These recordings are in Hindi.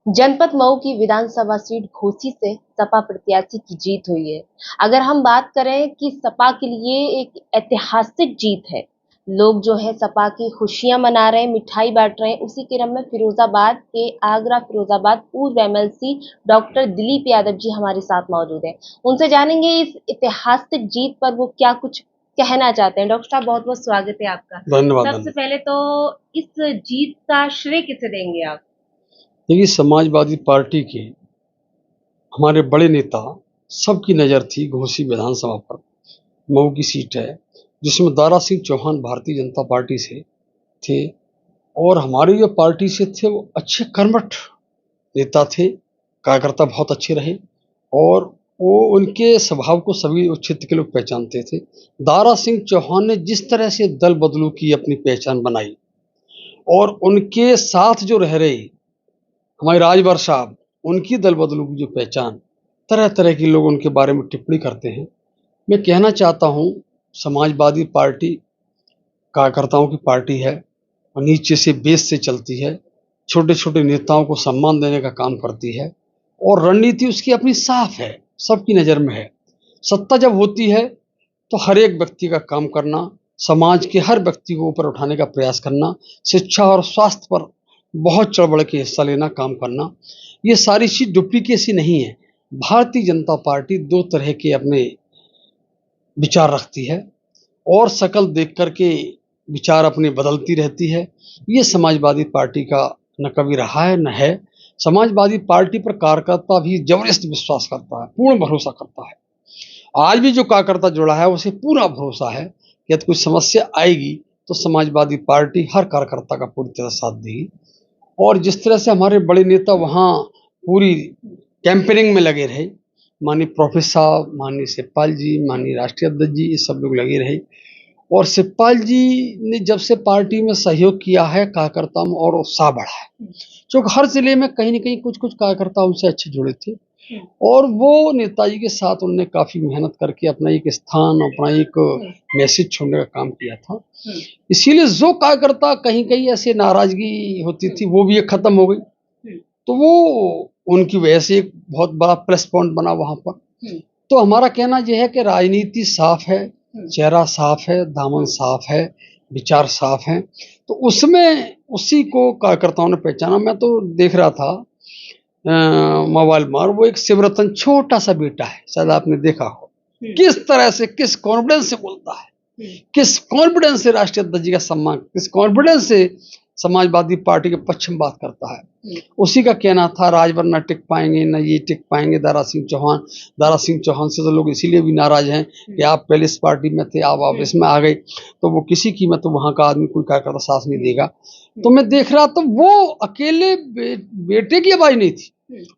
जनपद मऊ की विधानसभा सीट घोसी से सपा प्रत्याशी की जीत हुई है। अगर हम बात करें कि सपा के लिए एक ऐतिहासिक जीत है, लोग जो है सपा की खुशियां मना रहे हैं, मिठाई बांट रहे हैं। उसी क्रम में फिरोजाबाद के आगरा फिरोजाबाद पूर्व एमएलसी डॉक्टर दिलीप यादव जी हमारे साथ मौजूद हैं। उनसे जानेंगे इस ऐतिहासिक जीत पर वो क्या कुछ कहना चाहते हैं। डॉक्टर साहब, बहुत बहुत स्वागत है आपका। धन्यवाद। सबसे पहले तो इस जीत का श्रेय किसे देंगे आप? देखिए, समाजवादी पार्टी के हमारे बड़े नेता सबकी नज़र थी घोसी विधानसभा पर। मऊ की सीट है जिसमें दारा सिंह चौहान भारतीय जनता पार्टी से थे और हमारी जो पार्टी से थे वो अच्छे कर्मठ नेता थे। कार्यकर्ता बहुत अच्छे रहे और वो उनके स्वभाव को सभी उस क्षेत्र के लोग पहचानते थे। दारा सिंह चौहान ने जिस तरह से दल बदलू की अपनी पहचान बनाई और उनके साथ जो रह रहे हमारे राजभर साहब, उनकी दल बदलू की जो पहचान, तरह तरह के लोग उनके बारे में टिप्पणी करते हैं। मैं कहना चाहता हूँ, समाजवादी पार्टी कार्यकर्ताओं की पार्टी है और नीचे से बेस से चलती है। छोटे छोटे नेताओं को सम्मान देने का काम करती है और रणनीति उसकी अपनी साफ है, सबकी नज़र में है। सत्ता जब होती है तो हर एक व्यक्ति का काम करना, समाज के हर व्यक्ति को ऊपर उठाने का प्रयास करना, शिक्षा और स्वास्थ्य पर बहुत चढ़ बढ़ के हिस्सा लेना, काम करना, ये सारी चीज़ डुप्लीकेसी नहीं है। भारतीय जनता पार्टी दो तरह के अपने विचार रखती है और शकल देख कर के विचार अपने बदलती रहती है। ये समाजवादी पार्टी का न कभी रहा है न है। समाजवादी पार्टी पर कार्यकर्ता भी जबरदस्त विश्वास करता है, पूर्ण भरोसा करता है। आज भी जो कार्यकर्ता जुड़ा है उसे पूरा भरोसा है कि यदि कोई समस्या आएगी तो समाजवादी पार्टी हर कार्यकर्ता का पूरी तरह साथ देगी। और जिस तरह से हमारे बड़े नेता वहाँ पूरी कैंपेनिंग में लगे रहे, माननीय प्रोफेसर साहब, माननीय शिवपाल जी, माननीय राष्ट्रीय अध्यक्ष जी, ये सब लोग लगे रहे और शिवपाल जी ने जब से पार्टी में सहयोग किया है कार्यकर्ताओं में और उत्साह बढ़ा है, क्योंकि हर जिले में कहीं न कहीं कुछ कार्यकर्ता उनसे अच्छे जुड़े थे और वो नेताजी के साथ उन्होंने काफ़ी मेहनत करके अपना एक स्थान, अपना एक मैसेज छोड़ने का काम किया था। इसीलिए जो कार्यकर्ता कहीं-कहीं ऐसे नाराज़गी होती थी, वो भी एक ख़त्म हो गई। तो वो उनकी वजह से एक बहुत बड़ा प्लस पॉइंट बना वहाँ पर। तो हमारा कहना ये है कि राजनीति साफ है, चेहरा साफ है, दामन साफ है, विचार साफ हैं। तो उसमें उसी को कार्यकर्ताओं ने पहचाना। मैं तो देख रहा था मोबाइल पर, वो एक शिवरतन छोटा-सा बेटा है, शायद आपने देखा हो। किस तरह से, किस कॉन्फिडेंस से बोलता है, किस कॉन्फिडेंस से राष्ट्रीय अध्यक्ष जी का सम्मान, किस कॉन्फिडेंस से समाजवादी पार्टी के पक्ष में बात करता है। उसी का कहना था राजभर न टिक पाएंगे, न ये टिक पाएंगे दारा सिंह चौहान। दारा सिंह चौहान से तो लोग इसीलिए भी नाराज हैं कि आप पहले इस पार्टी में थे, आप इसमें आ गए, तो वो किसी कीमत तो वहाँ का आदमी कोई कार्यकर्ता साथ नहीं देगा। तो मैं देख रहा तो वो अकेले बेटे की आवाज नहीं थी,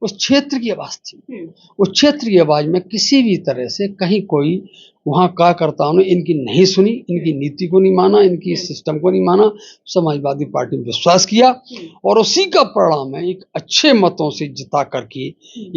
उस क्षेत्र की आवाज थी। उस क्षेत्र की आवाज में किसी भी तरह से कहीं कोई वहाँ कार्यकर्ताओं ने इनकी नहीं सुनी, इनकी नीति को नहीं माना, इनकी सिस्टम को नहीं माना। समाजवादी पार्टी में विश्वास किया और उसी का परिणाम है एक अच्छे मतों से जिता करके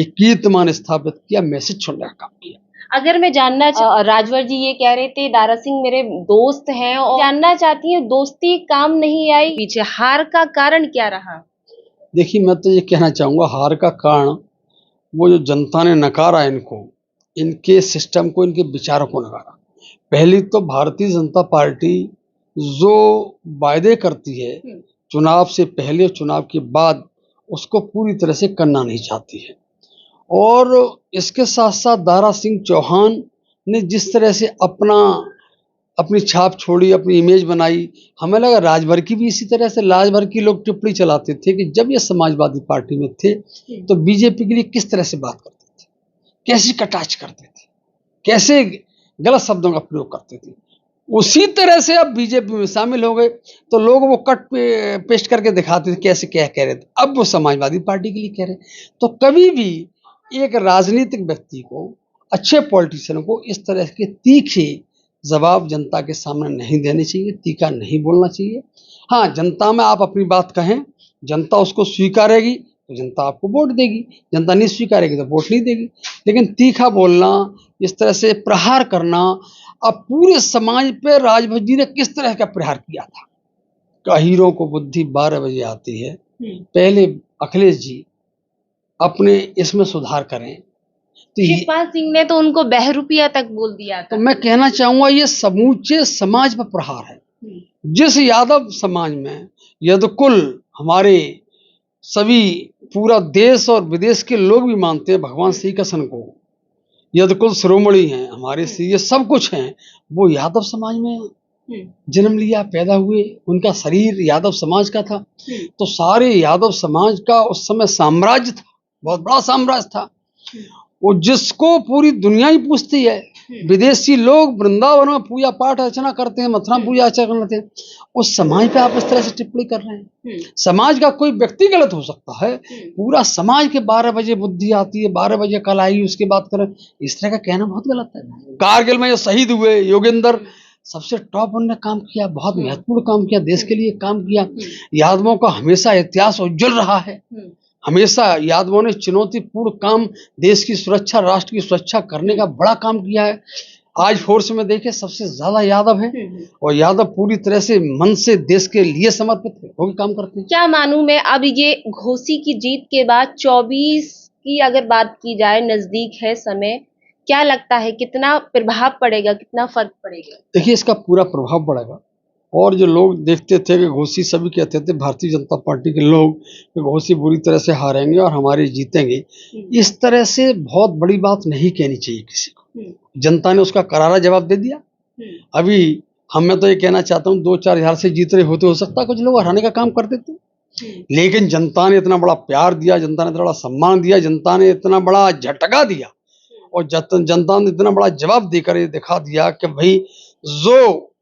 एक कीर्तिमान स्थापित किया, मैसेज छोड़ने का काम किया। अगर मैं जानना राजवर जी ये कह रहे थे दारा सिंह मेरे दोस्त हैं और जानना चाहती हूँ दोस्ती काम नहीं आई, पीछे हार का कारण क्या रहा? देखिए, मैं तो ये कहना चाहूँगा, हार का कारण वो जो जनता ने नकारा इनको, इनके सिस्टम को, इनके विचारों को नकारा। पहली तो भारतीय जनता पार्टी जो वायदे करती है चुनाव से पहले और चुनाव के बाद, उसको पूरी तरह से करना नहीं चाहती है। और इसके साथ साथ दारा सिंह चौहान ने जिस तरह से अपनी छाप छोड़ी, अपनी इमेज बनाई, हमें लगा राजभर की भी इसी तरह से, राजभर की लोग टिप्पणी चलाते थे कि जब ये समाजवादी पार्टी में थे तो बीजेपी के लिए किस तरह से बात करते थे, कैसी कटाक्ष करते थे, कैसे गलत शब्दों का प्रयोग करते थे। उसी तरह से अब बीजेपी में शामिल हो गए तो लोग वो कट पेस्ट करके दिखाते थे कैसे क्या कह रहे थे, अब वो समाजवादी पार्टी के लिए कह रहे। तो कभी भी एक राजनीतिक व्यक्ति को, अच्छे पॉलिटिशियन को इस तरह के तीखे जवाब जनता के सामने नहीं देने चाहिए, तीखा नहीं बोलना चाहिए। हाँ, जनता में आप अपनी बात कहें, जनता उसको स्वीकारेगी तो जनता आपको वोट देगी, जनता नहीं स्वीकारेगी तो वोट नहीं देगी। लेकिन तीखा बोलना, इस तरह से प्रहार करना, अब पूरे समाज पे राजभर जी ने किस तरह का प्रहार किया था। हीरों को बुद्धि 12 बजे आती है। पहले अखिलेश जी अपने इसमें सुधार करें। तो शिवपाल सिंह ने तो उनको बहरूपिया तक बोल दिया तो था। मैं कहना चाहूंगा ये समूचे समाज पर प्रहार है। जिस यादव समाज में यदकुल हमारे सभी पूरा देश और विदेश के लोग भी मानते हैं भगवान श्री कृष्ण को, यदकुल शिरोमणि हैं हमारे श्री, ये सब कुछ हैं, वो यादव समाज में जन्म लिया, पैदा हुए, उनका शरीर यादव समाज का था। तो सारे यादव समाज का उस समय साम्राज्य था, बहुत बड़ा साम्राज्य था, वो जिसको पूरी दुनिया ही पूछती है। विदेशी लोग वृंदावन में पूजा पाठ अर्चना करते हैं, मथुरा पूजा अर्चना करते हैं, उस समाज पे आप इस तरह से टिप्पणी कर रहे हैं। समाज का कोई व्यक्ति गलत हो सकता है, पूरा समाज के 12 बजे बुद्धि आती है, 12 बजे कल आई उसके बात करें, इस तरह का कहना बहुत गलत है। कारगिल में ये शहीद हुए योगेंद्र, सबसे टॉप उनने काम किया, बहुत महत्वपूर्ण काम किया, देश के लिए काम किया। यादवों का हमेशा इतिहास उज्जवल रहा है, हमेशा यादवों ने चुनौतीपूर्ण काम, देश की सुरक्षा, राष्ट्र की सुरक्षा करने का बड़ा काम किया है। आज फोर्स में देखे सबसे ज्यादा यादव हैं, और यादव पूरी तरह से मन से देश के लिए समर्पित है, वो भी काम करते हैं। क्या मानूं मैं, अब ये घोसी की जीत के बाद 24 की अगर बात की जाए, नजदीक है समय, क्या लगता है कितना प्रभाव पड़ेगा, कितना फर्क पड़ेगा? देखिए इसका पूरा प्रभाव पड़ेगा, और जो लोग देखते थे कि घोसी, सभी कहते थे भारतीय जनता पार्टी के लोग कि घोसी बुरी तरह से हारेंगे और हमारे जीतेंगे, इस तरह से बहुत बड़ी बात नहीं कहनी चाहिए किसी को। जनता ने उसका करारा जवाब दे दिया। अभी मैं तो ये कहना चाहता हूँ 2-4 हजार से जीत रहे होते, हो सकता है कुछ लोग हराने का काम कर देते, लेकिन जनता ने इतना बड़ा प्यार दिया, जनता ने इतना बड़ा सम्मान दिया, जनता ने इतना बड़ा झटका दिया, और जनता ने इतना बड़ा जवाब देकर ये दिखा दिया कि भाई जो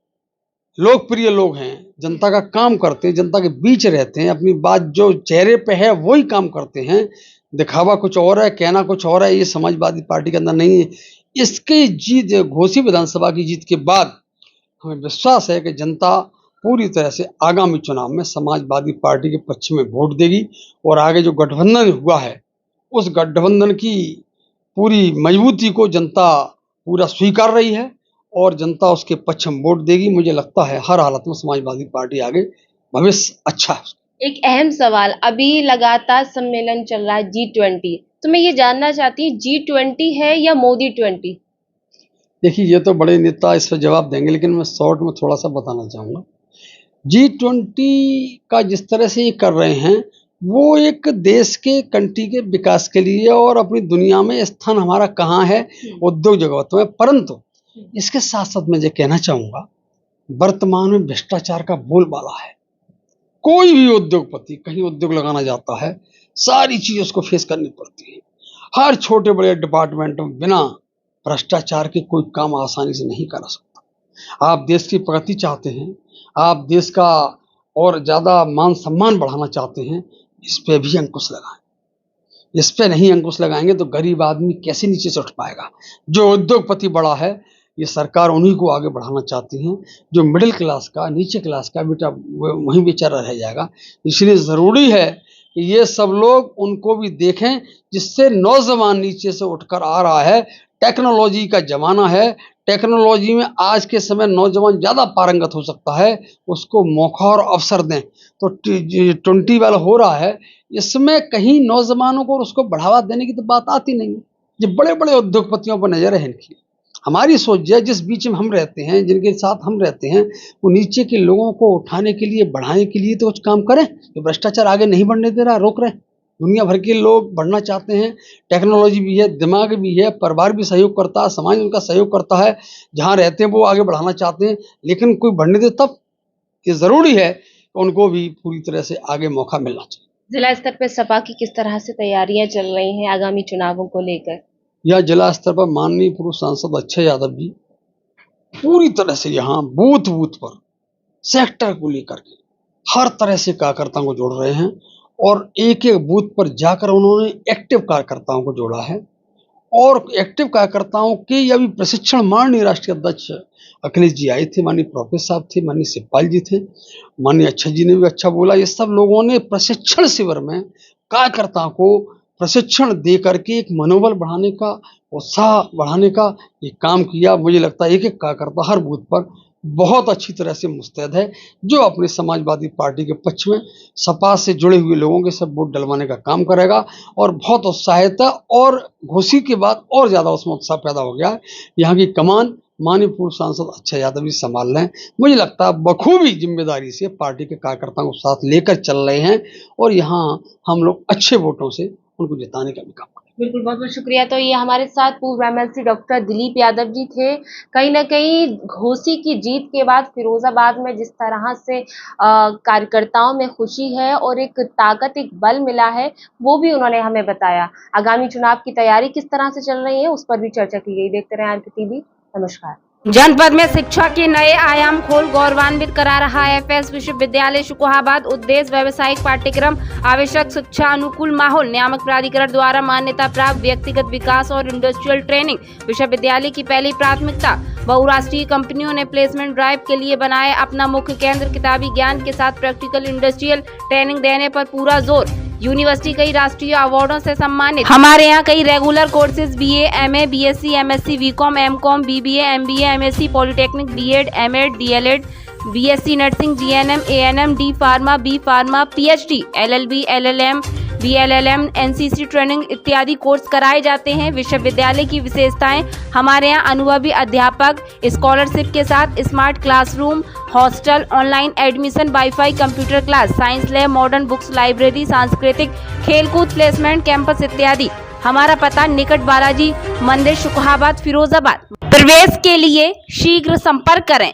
लोकप्रिय लोग हैं, जनता का काम करते हैं, जनता के बीच रहते हैं, अपनी बात जो चेहरे पे है वही काम करते हैं, दिखावा कुछ और है, कहना कुछ और है, ये समाजवादी पार्टी के अंदर नहीं है। इसकी जीत, घोसी विधानसभा की जीत के बाद हमें विश्वास है कि जनता पूरी तरह से आगामी चुनाव में समाजवादी पार्टी के पक्ष में वोट देगी, और आगे जो गठबंधन हुआ है उस गठबंधन की पूरी मजबूती को जनता पूरा स्वीकार रही है, और जनता उसके पक्ष में वोट देगी। मुझे लगता है हर हालत में समाजवादी पार्टी आगे, भविष्य अच्छा है। एक अहम सवाल, अभी लगातार सम्मेलन चल रहा है G20, तो मैं ये जानना चाहती हूँ G20 है या मोदी 20? देखिए ये तो बड़े नेता इस पर जवाब देंगे, लेकिन मैं शॉर्ट में थोड़ा सा बताना चाहूँगा। G20 का जिस तरह से ये कर रहे हैं, वो एक देश के, कंट्री के विकास के लिए, और अपनी दुनिया में स्थान हमारा कहाँ है उद्योग जगत में, परंतु इसके साथ साथ मैं ये कहना चाहूँगा, वर्तमान में भ्रष्टाचार का बोलबाला है। कोई भी उद्योगपति कहीं उद्योग लगाना जाता है, सारी चीज उसको फेस करनी पड़ती है। हर छोटे बड़े डिपार्टमेंट में बिना भ्रष्टाचार के कोई काम आसानी से नहीं करा सकता। आप देश की प्रगति चाहते हैं, आप देश का और ज्यादा मान सम्मान बढ़ाना चाहते हैं, इस पे भी अंकुश लगाएं। इस पे नहीं अंकुश लगाएंगे तो गरीब आदमी कैसे नीचे से उठ पाएगा। जो उद्योगपति बड़ा है, ये सरकार उन्हीं को आगे बढ़ाना चाहती है। जो मिडिल क्लास का, नीचे क्लास का बेटा वहीं बेचारा रह जाएगा। इसलिए ज़रूरी है कि ये सब लोग उनको भी देखें, जिससे नौजवान नीचे से उठकर आ रहा है। टेक्नोलॉजी का ज़माना है, टेक्नोलॉजी में आज के समय नौजवान ज़्यादा पारंगत हो सकता है, उसको मौका और अवसर दें। तो 20 वाला हो रहा है, इसमें कहीं नौजवानों को उसको बढ़ावा देने की तो बात आती नहीं है। ये बड़े बड़े उद्योगपतियों पर नजर है इनकी। हमारी सोच है, जिस बीच में हम रहते हैं, जिनके साथ हम रहते हैं, वो नीचे के लोगों को उठाने के लिए, बढ़ाने के लिए तो कुछ काम करें। तो भ्रष्टाचार आगे नहीं बढ़ने दे रहा, रोक रहे हैं। दुनिया भर के लोग बढ़ना चाहते हैं, टेक्नोलॉजी भी है, दिमाग भी है, परिवार भी सहयोग करता है, समाज उनका सहयोग करता है, जहाँ रहते हैं वो आगे बढ़ाना चाहते हैं, लेकिन कोई बढ़ने दे तब। ये ज़रूरी है कि उनको भी पूरी तरह से आगे मौका मिलना चाहिए। जिला स्तर पर सपा की किस तरह से तैयारियां चल रही हैं आगामी चुनावों को लेकर? यह जिला स्तर पर माननीय पूर्व सांसद अक्षय यादव जी पूरी तरह से यहाँ बूथ बूथ पर, सेक्टर को लेकर के हर तरह से कार्यकर्ताओं को जोड़ रहे हैं, और एक एक बूथ पर जाकर उन्होंने एक्टिव कार्यकर्ताओं को जोड़ा है। और एक्टिव कार्यकर्ताओं के यह भी प्रशिक्षण माननीय राष्ट्रीय अध्यक्ष अखिलेश जी आए थे, माननीय प्रोफेसर साहब थे, माननीय शिवपाल जी थे, माननीय अक्षय जी ने भी अच्छा बोला। ये सब लोगों ने प्रशिक्षण शिविर में कार्यकर्ताओं को प्रशिक्षण दे करके एक मनोबल बढ़ाने का, उत्साह बढ़ाने का ये काम किया। मुझे लगता है एक एक कार्यकर्ता हर बूथ पर बहुत अच्छी तरह से मुस्तैद है, जो अपनी समाजवादी पार्टी के पक्ष में सपा से जुड़े हुए लोगों के सब वोट डलवाने का काम करेगा। और बहुत उत्साहित है, और घोसी के बाद और ज़्यादा उसमें उत्साह पैदा हो गया है। यहाँ की कमान माननीय पूर्व सांसद अक्षय यादव जी संभाल रहे हैं। मुझे लगता है बखूबी जिम्मेदारी से पार्टी के कार्यकर्ताओं को साथ लेकर चल रहे हैं, और यहाँ हम लोग अच्छे वोटों से उनको जिताने का भी काम करेंगे। बिल्कुल, बहुत बहुत शुक्रिया। तो ये हमारे साथ पूर्व एमएलसी डॉक्टर दिलीप यादव जी थे। कहीं ना कहीं घोसी की जीत के बाद फिरोजाबाद में जिस तरह से कार्यकर्ताओं में खुशी है और एक ताकत, एक बल मिला है, वो भी उन्होंने हमें बताया। आगामी चुनाव की तैयारी किस तरह से चल रही है, उस पर भी चर्चा की गई। देखते रहें आरके टीवी। नमस्कार। जनपद में शिक्षा के नए आयाम खोल गौरवान्वित करा रहा है एफएस विश्वविद्यालय शुकोहाबाद। उद्देश्य व्यावसायिक पाठ्यक्रम, आवश्यक शिक्षा, अनुकूल माहौल, नियामक प्राधिकरण द्वारा मान्यता प्राप्त व्यक्तिगत विकास और इंडस्ट्रियल ट्रेनिंग। विश्वविद्यालय की पहली प्राथमिकता। बहुराष्ट्रीय कंपनियों ने प्लेसमेंट ड्राइव के लिए बनाए अपना मुख्य केंद्र। किताबी ज्ञान के साथ प्रैक्टिकल इंडस्ट्रियल ट्रेनिंग देने पर पूरा जोर। यूनिवर्सिटी कई राष्ट्रीय अवार्डों से सम्मानित। हमारे यहाँ कई regular courses BA, MA, BSc, MSc, BCom, MCom, BBA, MBA, MSc, polytechnic, BEd, MEd, DElEd, BSc nursing, GNM, ANM, D pharma, B pharma, PhD, LLB, LLM, BLLM, NCC training इत्यादि कोर्स कराए जाते हैं। विश्वविद्यालय की विशेषताएं, हमारे यहाँ अनुभवी अध्यापक, स्कॉलरशिप के साथ smart classroom, hostel, online admission, wifi, computer class, science lab, modern books library, सांस्कृतिक, खेलकूद, प्लेसमेंट कैंपस इत्यादि। हमारा पता निकट बालाजी मंदिर, शुकोहाबाद, फिरोजाबाद। प्रवेश के लिए शीघ्र संपर्क करें।